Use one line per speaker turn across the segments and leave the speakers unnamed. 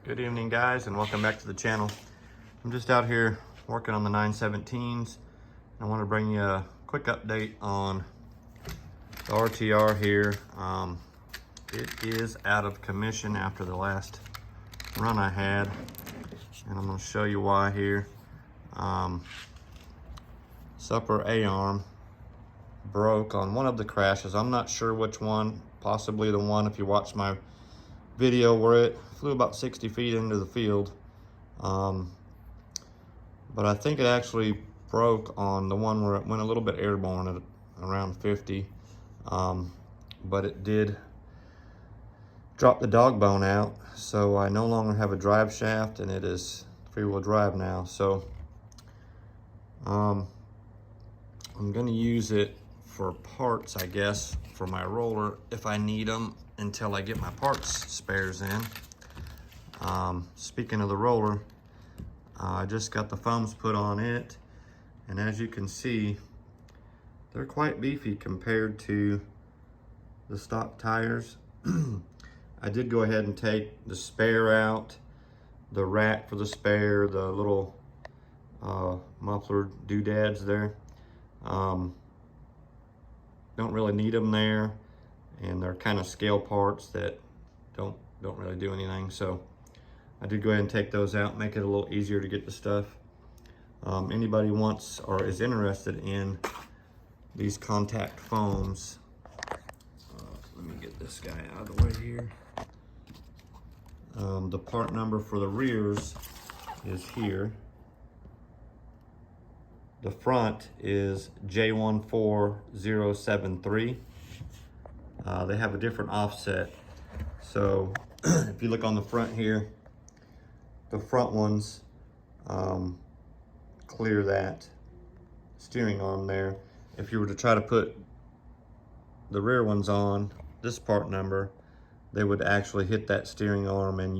Good evening, guys, and welcome back to the channel. I'm just out here working on the 917s. I want to bring you a quick update on the RTR here. It is out of commission after the last run I had, and I'm going to show you why here. Upper A-arm broke on one of the crashes. I'm not sure which one, possibly the one if you watch my video where it flew about 60 feet into the field. But I think it actually broke on the one where it went a little bit airborne at around 50. But it did drop the dog bone out, so I no longer have a drive shaft, and it is free-wheel drive now. So I'm gonna use it for parts, I guess, for my roller if I need them until I get my parts spares in. Speaking of the roller, I just got the foams put on it, and as you can see, they're quite beefy compared to the stock tires. I did go ahead and take the spare out, the rack for the spare, the little muffler doodads there. Don't really need them there, and they're kind of scale parts that don't really do anything. So I did go ahead and take those out, make it a little easier to get the stuff. Anybody wants or is interested in these contact foams, let me get this guy out of the way here. The part number for the rears is here. The front is J14073. They have a different offset. So if you look on the front here, the front ones clear that steering arm there. If you were to try to put the rear ones on this part number, they would actually hit that steering arm and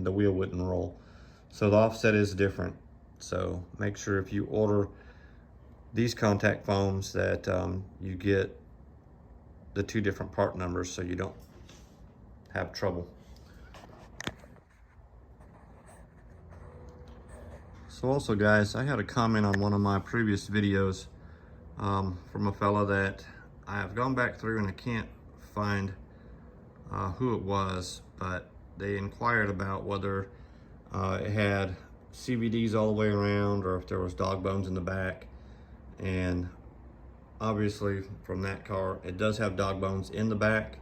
the wheel wouldn't roll. So the offset is different. So make sure if you order these contact foams that you get the two different part numbers so you don't have trouble. So also, guys, I had a comment on one of my previous videos from a fella that I have gone back through and I can't find who it was, but they inquired about whether it had CBDs all the way around or if there was dog bones in the back. And obviously from that car, it does have dog bones in the back.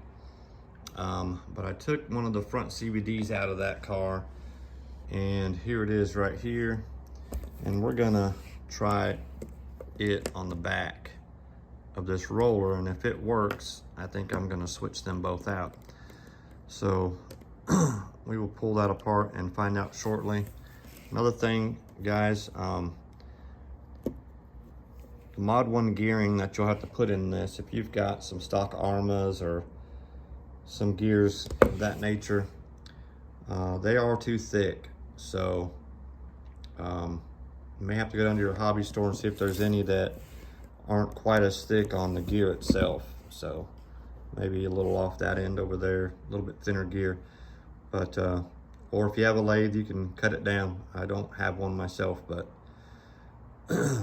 But I took one of the front CBDs out of that car, and here it is right here. And we're gonna try it on the back of this roller, and if it works, I think I'm gonna switch them both out. So we will pull that apart and find out shortly. Another thing, guys, the Mod1 gearing that you'll have to put in this, if you've got some stock Armas or some gears of that nature, they are too thick. So you may have to go down to your hobby store and see if there's any that aren't quite as thick on the gear itself. So maybe a little off that end over there, a little bit thinner gear. But or if you have a lathe, you can cut it down. I don't have one myself, but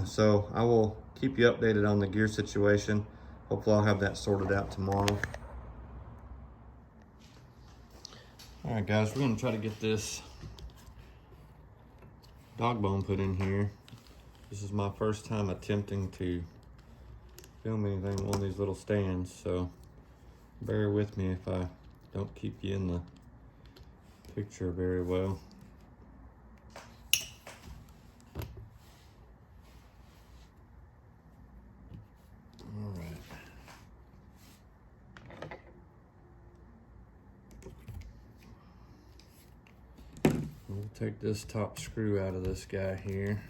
so I will keep you updated on the gear situation. Hopefully I'll have that sorted out tomorrow. All right, guys, we're gonna try to get this dog bone put in here. This is my first time attempting to film anything on these little stands, so bear with me if I don't keep you in the picture very well. All right. We'll take this top screw out of this guy here.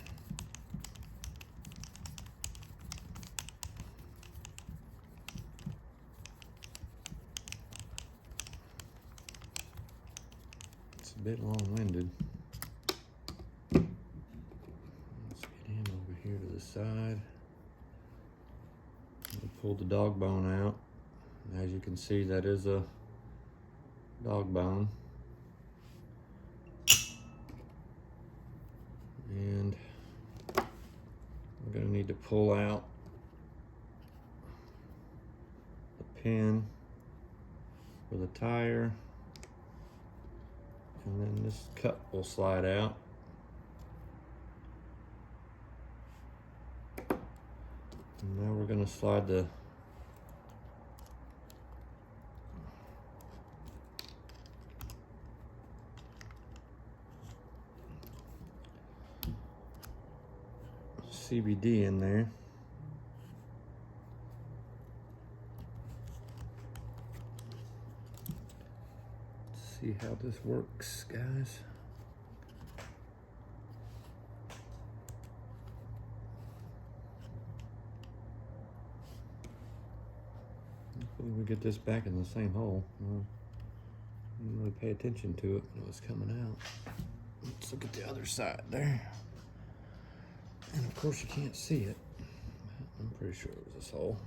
It's a bit long-winded. Let's get him over here to the side. We'll pull the dog bone out. As you can see, that is a dog bone. need to pull out the pin for the tire, and then this cup will slide out. And now we're going to slide the CBD in there. Let's see how this works, guys. Hopefully we get this back in the same hole. I didn't really pay attention to it when it was coming out. Let's look at the other side there. And of course you can't see it. I'm pretty sure it was this hole.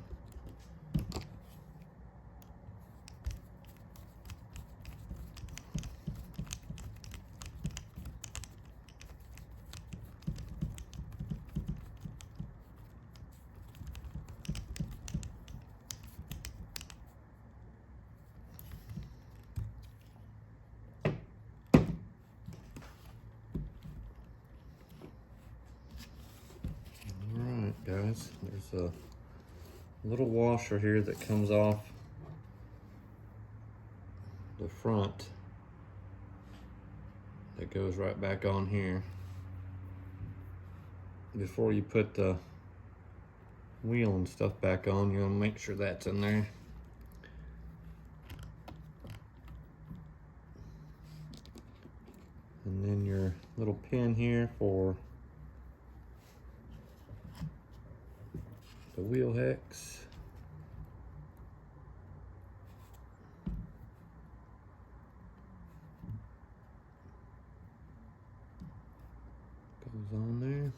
Guys, there's a little washer here that comes off the front that goes right back on here. Before you put the wheel and stuff back on, you want to make sure that's in there. And then your little pin here for the wheel hex. Goes on there.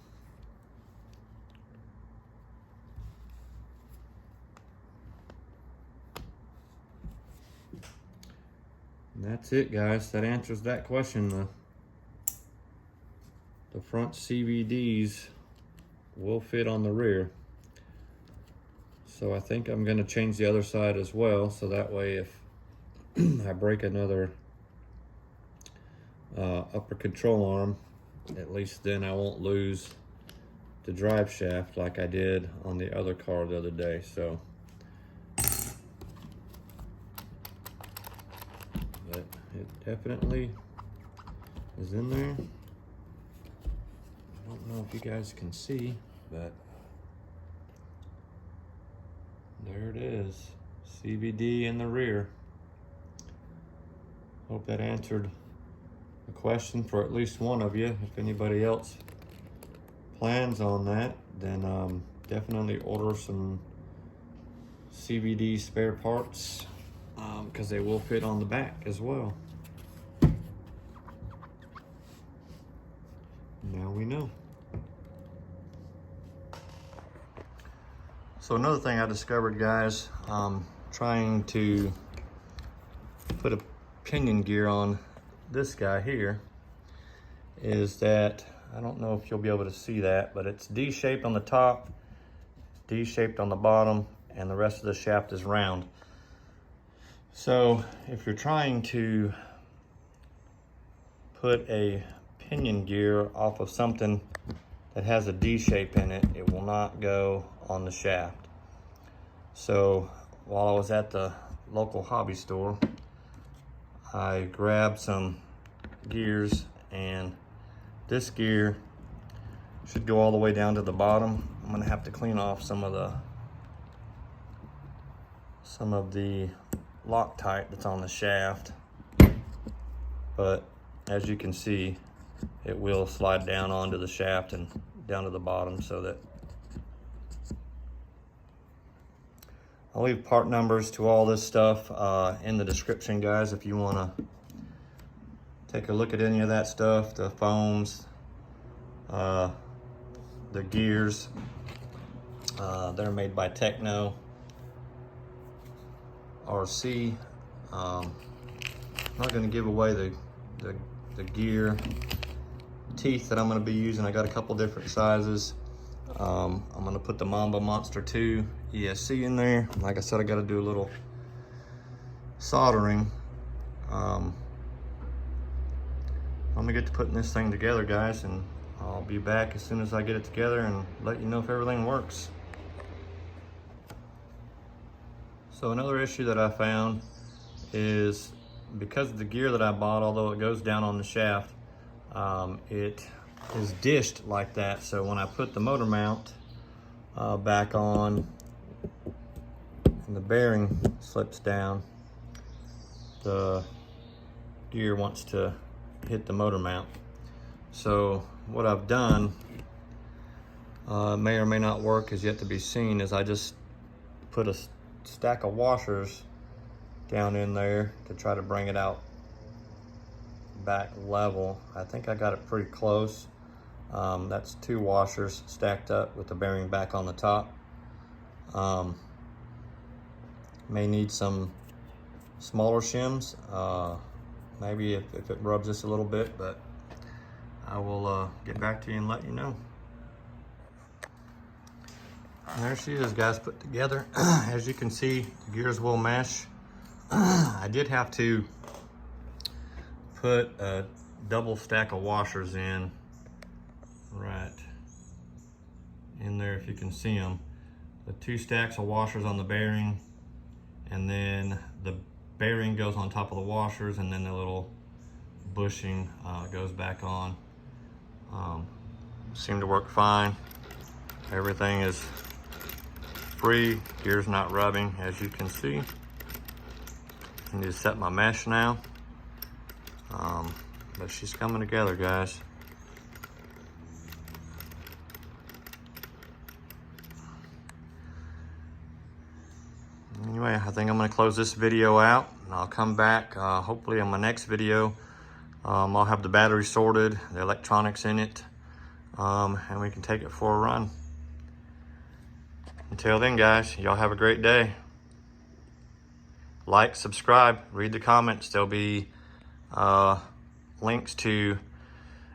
And that's it, guys. That answers that question. The front CBDs will fit on the rear. So I think I'm going to change the other side as well, so that way if I break another upper control arm, at least then I won't lose the drive shaft like I did on the other car the other day. So, but it definitely is in there. I don't know if you guys can see, but there it is, CBD in the rear. Hope that answered the question for at least one of you. If anybody else plans on that, then definitely order some CBD spare parts, because they will fit on the back as well. Now we know. So another thing I discovered, guys, trying to put a pinion gear on this guy here, is that, I don't know if you'll be able to see that, but it's D-shaped on the top, D-shaped on the bottom, and the rest of the shaft is round. So if you're trying to put a pinion gear off of something that has a D shape in it, it will not go on the shaft. So while I was at the local hobby store, I grabbed some gears, and this gear should go all the way down to the bottom. I'm gonna have to clean off some of the Loctite that's on the shaft, but as you can see, it will slide down onto the shaft and down to the bottom. So that I'll leave part numbers to all this stuff in the description, guys, if you want to take a look at any of that stuff. The foams, the gears, they're made by Techno RC. I'm not going to give away the gear teeth that I'm going to be using. I got a couple different sizes. I'm gonna put the Mamba Monster 2 ESC in there. Like I said, I gotta do a little soldering. I'm gonna get to putting this thing together, guys, and I'll be back as soon as I get it together and let you know if everything works. So another issue that I found is because of the gear that I bought, although it goes down on the shaft, it is dished like that. So when I put the motor mount back on and the bearing slips down, the gear wants to hit the motor mount. So what I've done, may or may not work, is yet to be seen, is I just put a stack of washers down in there to try to bring it out back level. I think I got it pretty close. That's 2 washers stacked up with the bearing back on the top. May need some smaller shims, maybe if it rubs just a little bit, but I will get back to you and let you know. And there she is, guys, put together. As you can see, the gears will mesh. I did have to put a double stack of washers in right in there, if you can see them. The 2 stacks of washers on the bearing, and then the bearing goes on top of the washers, and then the little bushing goes back on. Seemed to work fine. Everything is free, gear's not rubbing, as you can see. I need to set my mesh now. But she's coming together, guys. Anyway, I think I'm gonna close this video out, and I'll come back hopefully on my next video. I'll have the battery sorted, the electronics in it, and we can take it for a run. Until then, guys, y'all have a great day. Like, subscribe, read the comments. There'll be links to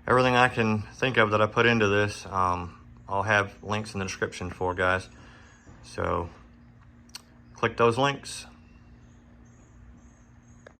everything I can think of that I put into this. I'll have links in the description for, guys. So click those links.